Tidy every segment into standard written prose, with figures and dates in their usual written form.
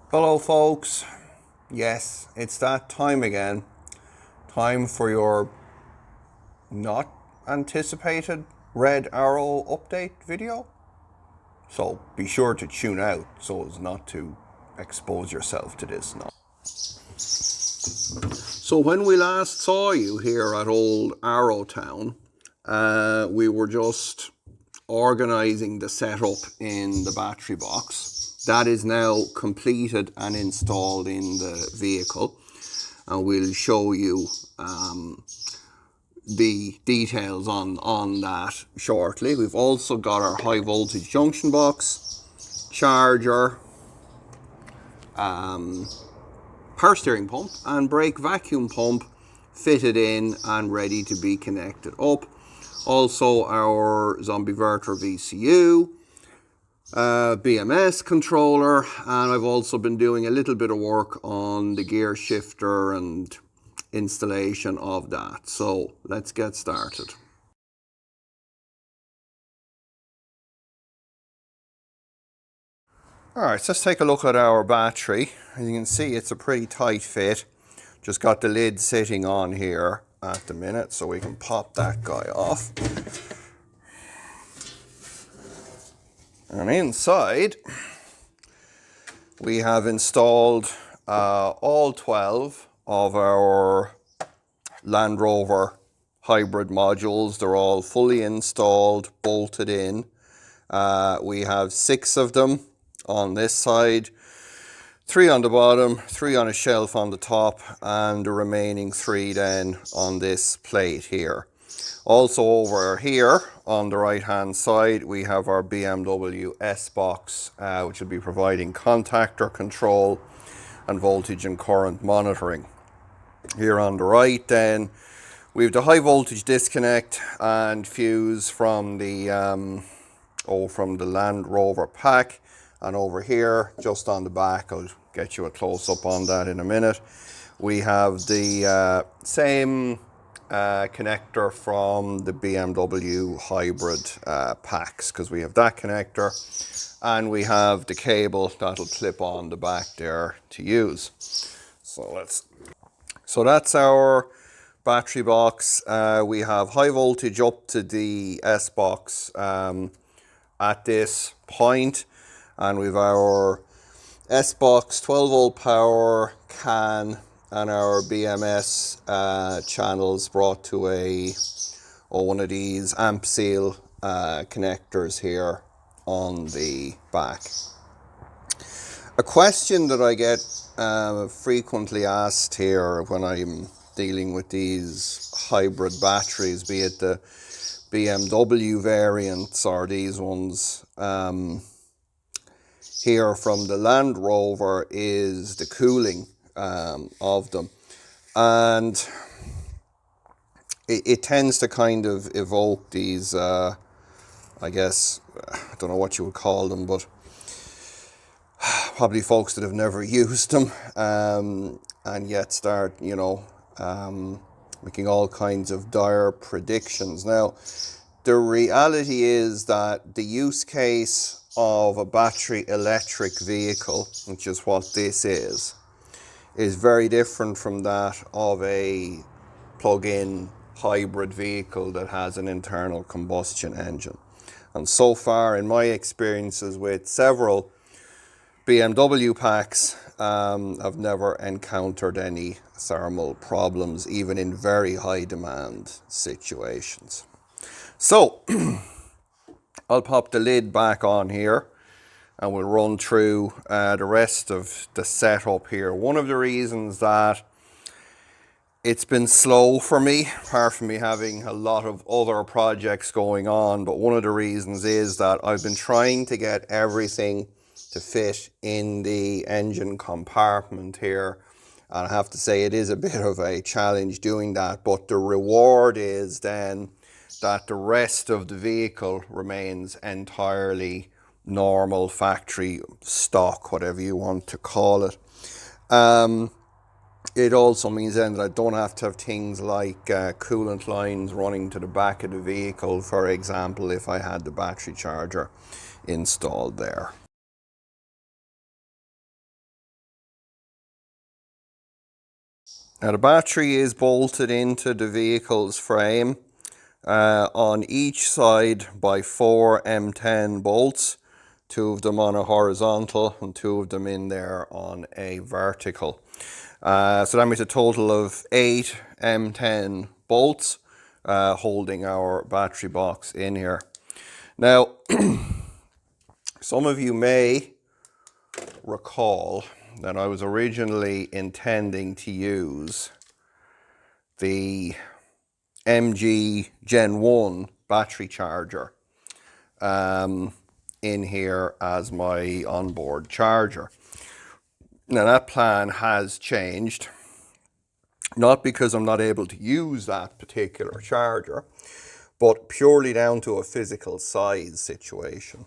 Hello folks, yes, it's that time again. Time for your not anticipated Red Arrow update video. So be sure to tune out so as not to expose yourself to this now. So when we last saw you here at Old Arrowtown, we were just organising the setup in the battery box. That is now completed and installed in the vehicle, and we'll show you the details on that shortly. We've also got our high voltage junction box, charger, power steering pump and brake vacuum pump fitted in and ready to be connected up. Also our Zombieverter VCU, BMS controller, and I've also been doing a little bit of work on the gear shifter and installation of that. So let's get started. Alright, so let's take a look at our battery. As you can see, it's a pretty tight fit. Just got the lid sitting on here at the minute, so we can pop that guy off. And inside, we have installed all 12 of our Land Rover hybrid modules. They're all fully installed, bolted in. We have 6 of them on this side, 3 on the bottom, 3 on a shelf on the top, and the remaining 3 then on this plate here. Also over here on the right hand side we have our BMW S-Box, which will be providing contactor control and voltage and current monitoring. Here on the right then we have the high voltage disconnect and fuse from the Land Rover pack, and over here just on the back, I'll get you a close up on that in a minute, we have the same connector from the BMW hybrid packs, because we have that connector and we have the cable that'll clip on the back there to use. So that's our battery box. We have high voltage up to the S-Box at this point, and we've our S-Box 12 volt power can and our BMS channels brought to one of these amp seal connectors here on the back. A question that I get frequently asked here when I'm dealing with these hybrid batteries, be it the BMW variants or these ones here from the Land Rover, is the cooling of them, and it tends to kind of evoke these I guess, I don't know what you would call them, but probably folks that have never used them and yet start, making all kinds of dire predictions. Now, the reality is that the use case of a battery electric vehicle, which is what this is very different from that of a plug-in hybrid vehicle that has an internal combustion engine. And so far in my experiences with several BMW packs, I've never encountered any thermal problems, even in very high demand situations. So I'll pop the lid back on here and we'll run through the rest of the setup here. One of the reasons that it's been slow for me, apart from me having a lot of other projects going on, but one of the reasons is that I've been trying to get everything to fit in the engine compartment here, and I have to say it is a bit of a challenge doing that, but the reward is then that the rest of the vehicle remains entirely normal factory stock, whatever you want to call it. It also means then that I don't have to have things like coolant lines running to the back of the vehicle, for example, if I had the battery charger installed there. Now the battery is bolted into the vehicle's frame on each side by 4 M10 bolts, 2 of them on a horizontal and 2 of them in there on a vertical. So that makes a total of 8 M10 bolts holding our battery box in here. Now, some of you may recall that I was originally intending to use the MG Gen 1 battery charger in here as my onboard charger. Now that plan has changed, not because I'm not able to use that particular charger, but purely down to a physical size situation.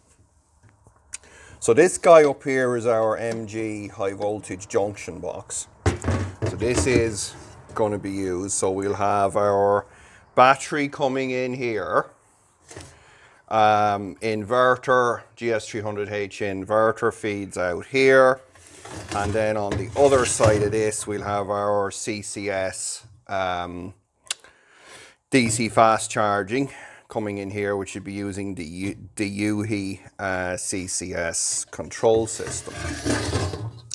So this guy up here is our MG high voltage junction box. So this is going to be used. So we'll have our battery coming in here, inverter, GS300H inverter feeds out here, and then on the other side of this we'll have our CCS DC fast charging coming in here, which should be using the UHI CCS control system.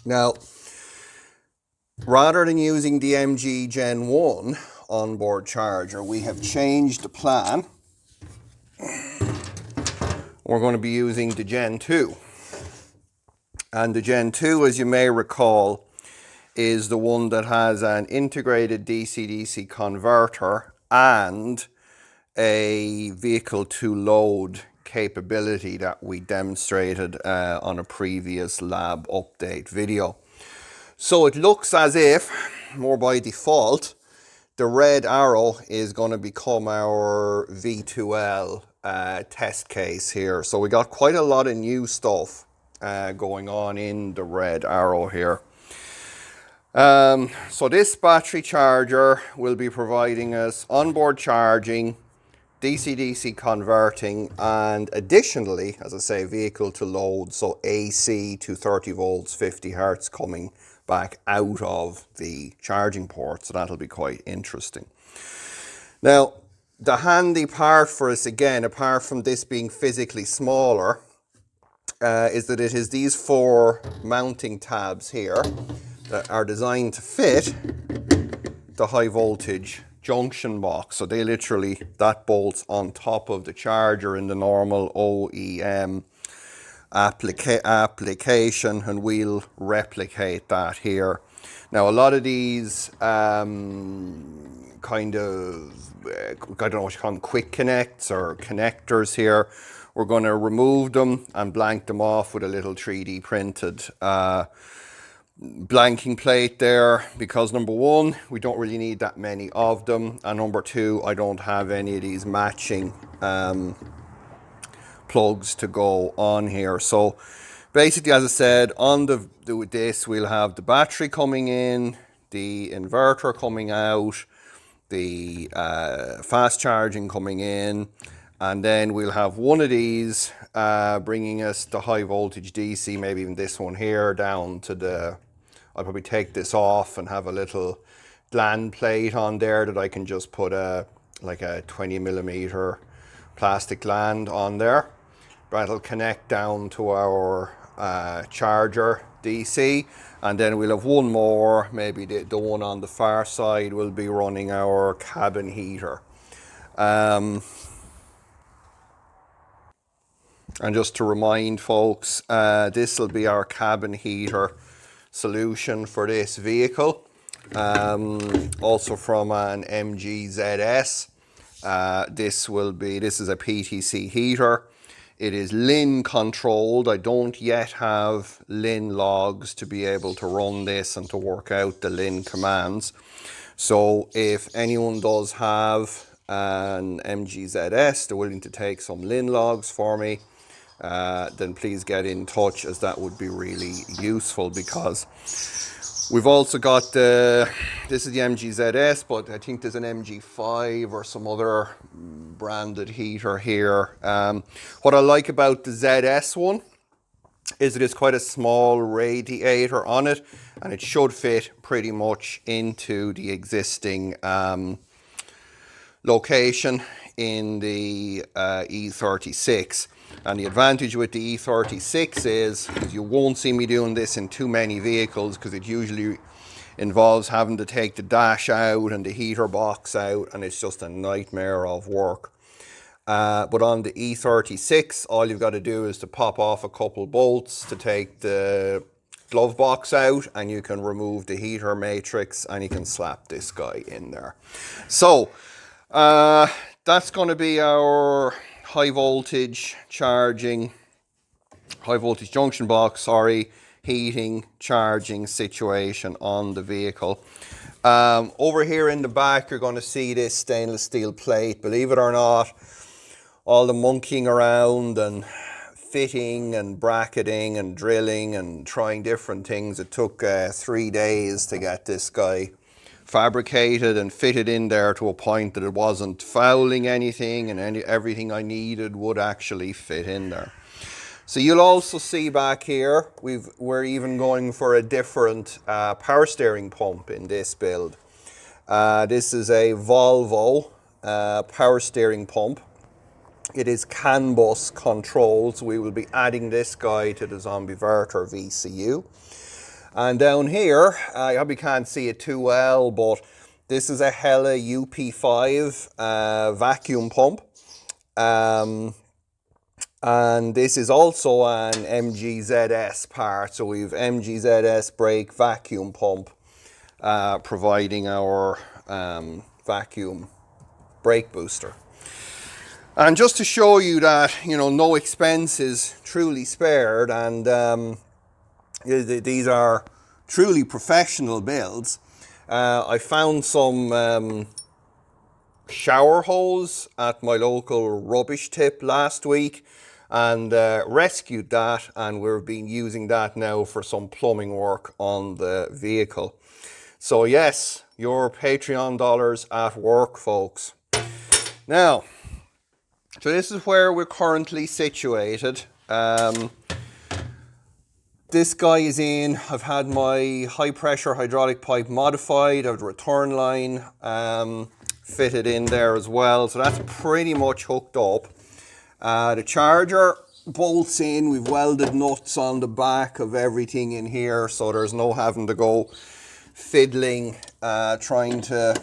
Now, rather than using the MG Gen 1 onboard charger, we have changed the plan. We're going to be using the Gen 2. And the Gen 2, as you may recall, is the one that has an integrated DC-DC converter and a vehicle to load capability that we demonstrated on a previous lab update video. So it looks as if, more by default, the red arrow is going to become our V2L test case here. So we got quite a lot of new stuff going on in the red arrow here. So this battery charger will be providing us onboard charging, DC-DC converting, and additionally, as I say, vehicle to load, so AC to 30 volts, 50 hertz coming back out of the charging port. So that'll be quite interesting. Now, the handy part for us, again, apart from this being physically smaller, is that it has these 4 mounting tabs here that are designed to fit the high voltage junction box. So they literally, that bolts on top of the charger in the normal OEM application, and we'll replicate that here. Now a lot of these kind of, I don't know what you call them, quick connects or connectors here, we're going to remove them and blank them off with a little 3D printed blanking plate there, because number 1, we don't really need that many of them, and number 2, I don't have any of these matching plugs to go on here. So basically, as I said, on with this we'll have the battery coming in, the inverter coming out, the fast charging coming in, and then we'll have one of these bringing us the high voltage DC, maybe even this one here, down to the, I'll probably take this off and have a little gland plate on there that I can just put like a 20mm plastic gland on there. That'll connect down to our charger DC, and then we'll have one more, maybe the one on the far side will be running our cabin heater. And just to remind folks, this will be our cabin heater solution for this vehicle, also from an MG ZS. This is a PTC heater. It is LIN controlled. I don't yet have LIN logs to be able to run this and to work out the LIN commands. So if anyone does have an MG ZS, they're willing to take some LIN logs for me, then please get in touch, as that would be really useful, because we've also got this is the MG ZS, but I think there's an MG5 or some other branded heater here. What I like about the ZS one is it is quite a small radiator on it, and it should fit pretty much into the existing location in the E36. And the advantage with the E36 is you won't see me doing this in too many vehicles, because it usually involves having to take the dash out and the heater box out, and it's just a nightmare of work. But on the E36, all you've got to do is to pop off a couple bolts to take the glove box out, and you can remove the heater matrix and you can slap this guy in there. So that's going to be our high voltage junction box, heating, charging situation on the vehicle. Over here in the back, you're going to see this stainless steel plate. Believe it or not, all the monkeying around and fitting and bracketing and drilling and trying different things, it took 3 days to get this guy fabricated and fitted in there to a point that it wasn't fouling anything, and everything I needed would actually fit in there. So you'll also see back here, we're even going for a different power steering pump in this build. This is a Volvo power steering pump. It is CAN bus controlled, so we will be adding this guy to the Zombiverter VCU. And down here, I probably can't see it too well, but this is a Hella UP5 vacuum pump. And this is also an MGZS part, so we've MGZS brake vacuum pump providing our vacuum brake booster. And just to show you that, you know, no expense is truly spared, and these are truly professional builds. I found some shower hose at my local rubbish tip last week and rescued that, and we've been using that now for some plumbing work on the vehicle. So yes, your Patreon dollars at work, folks. Now, so this is where we're currently situated. This guy is in. I've had my high pressure hydraulic pipe modified. I have the return line fitted in there as well. So that's pretty much hooked up. The charger bolts in. We've welded nuts on the back of everything in here, so there's no having to go fiddling, trying to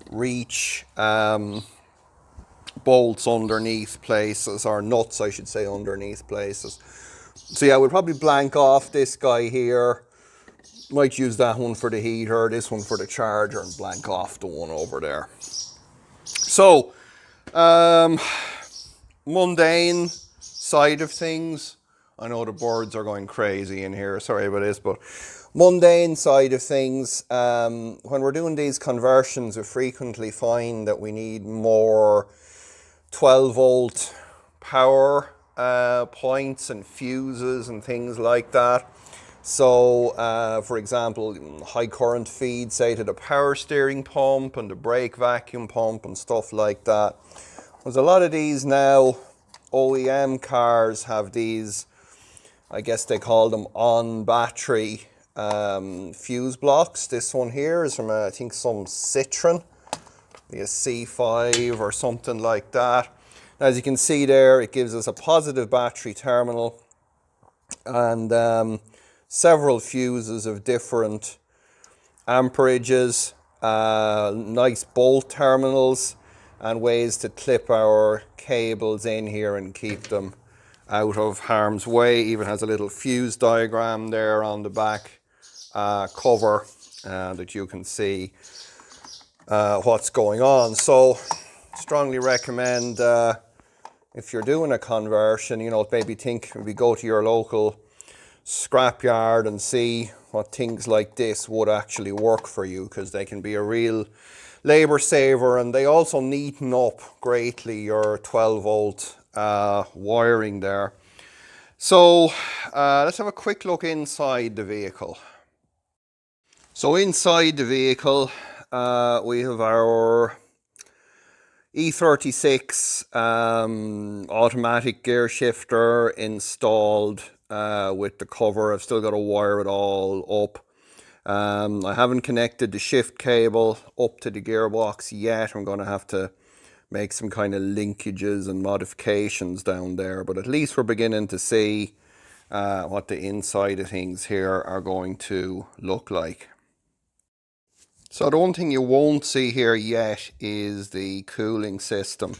reach bolts underneath places, or nuts I should say underneath places. So yeah, we'll probably blank off this guy here. Might use that one for the heater, this one for the charger, and blank off the one over there. So mundane side of things, I know the birds are going crazy in here, sorry about this, but mundane side of things, when we're doing these conversions, we frequently find that we need more 12 volt power points and fuses and things like that. So for example, high current feed, say, to the power steering pump and the brake vacuum pump and stuff like that. There's a lot of these now. OEM cars have these, I guess they call them on battery fuse blocks. This one here is from I think some Citroen, the C5 or something like that. As you can see there, it gives us a positive battery terminal and several fuses of different amperages, nice bolt terminals, and ways to clip our cables in here and keep them out of harm's way. Even has a little fuse diagram there on the back cover that you can see what's going on. So strongly recommend if you're doing a conversion, you know, maybe go to your local scrapyard and see what things like this would actually work for you, because they can be a real labor saver, and they also neaten up greatly your 12 volt wiring there. So let's have a quick look inside the vehicle. So inside the vehicle we have our E36 automatic gear shifter installed with the cover. I've still got to wire it all up. I haven't connected the shift cable up to the gearbox yet. I'm going to have to make some kind of linkages and modifications down there, but at least we're beginning to see what the inside of things here are going to look like. So the one thing you won't see here yet is the cooling system.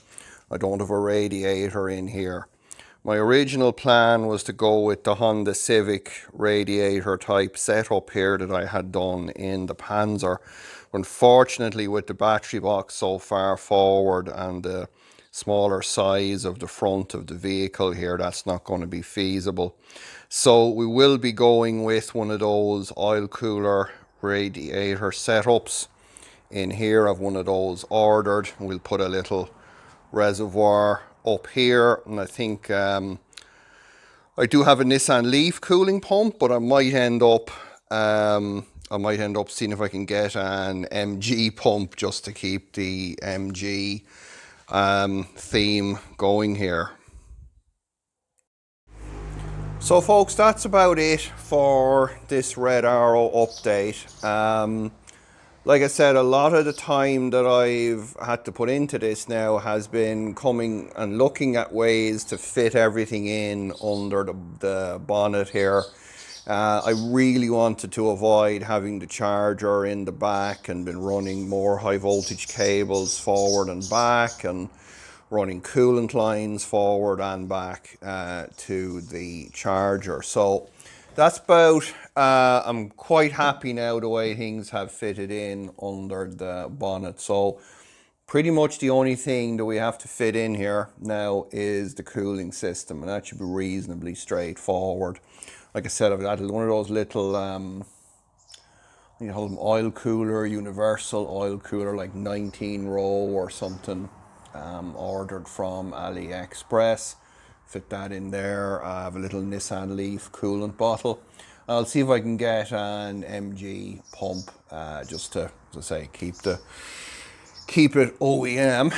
I don't have a radiator in here. My original plan was to go with the Honda Civic radiator type setup here that I had done in the Panzer. Unfortunately, with the battery box so far forward and the smaller size of the front of the vehicle here, that's not going to be feasible. So we will be going with one of those oil cooler radiator setups. In here I've one of those ordered. We'll put a little reservoir up here, and I think I do have a Nissan Leaf cooling pump, but I might end up seeing if I can get an MG pump just to keep the MG theme going here. So folks, that's about it for this Red Arrow update. Like I said, a lot of the time that I've had to put into this now has been coming and looking at ways to fit everything in under the bonnet here. I really wanted to avoid having the charger in the back and been running more high voltage cables forward and back and running coolant lines forward and back to the charger. So that's about, I'm quite happy now the way things have fitted in under the bonnet. So pretty much the only thing that we have to fit in here now is the cooling system, and that should be reasonably straightforward. Like I said, I've added one of those little, you call them oil cooler, universal oil cooler, like 19 row or something, ordered from AliExpress. Fit that in there. I have a little Nissan Leaf coolant bottle. I'll see if I can get an MG pump just to, as I say, keep it OEM.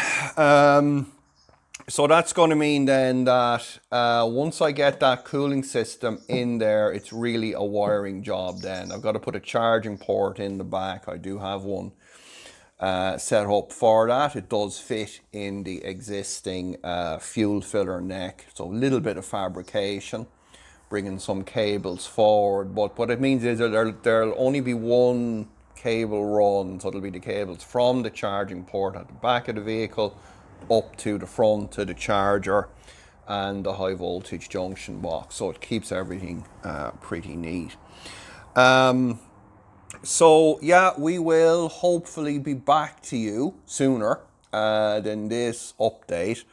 So that's going to mean then that once I get that cooling system in there, it's really a wiring job then. I've got to put a charging port in the back. I do have one set up for that. It does fit in the existing fuel filler neck. So a little bit of fabrication, bringing some cables forward. But what it means is that there'll only be one cable run. So it'll be the cables from the charging port at the back of the vehicle up to the front to the charger and the high voltage junction box. So it keeps everything pretty neat. So yeah, we will hopefully be back to you sooner than this update,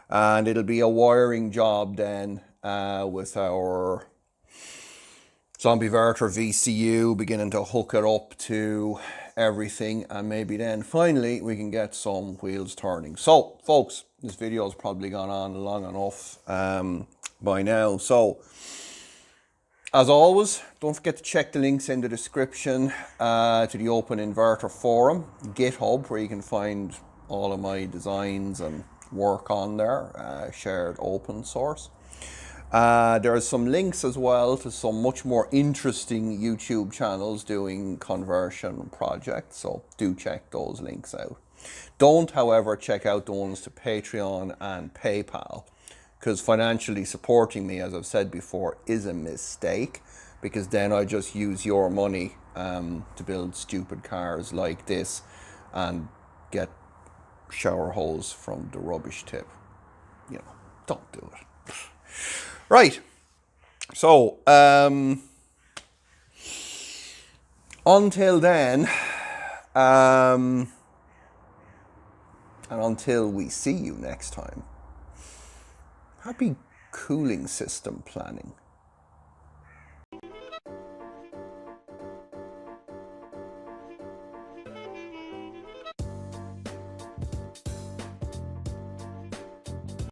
and it'll be a wiring job then with our Zombie Verter VCU, beginning to hook it up to everything, and maybe then finally we can get some wheels turning. So folks, this video has probably gone on long enough by now. So as always, don't forget to check the links in the description to the Open Inverter Forum, GitHub, where you can find all of my designs and work on there, shared open source. There are some links as well to some much more interesting YouTube channels doing conversion projects, so do check those links out. Don't, however, check out the ones to Patreon and PayPal, because financially supporting me, as I've said before, is a mistake, because then I just use your money to build stupid cars like this and get shower hose from the rubbish tip. You know, don't do it. Right, so until then, and until we see you next time, happy cooling system planning.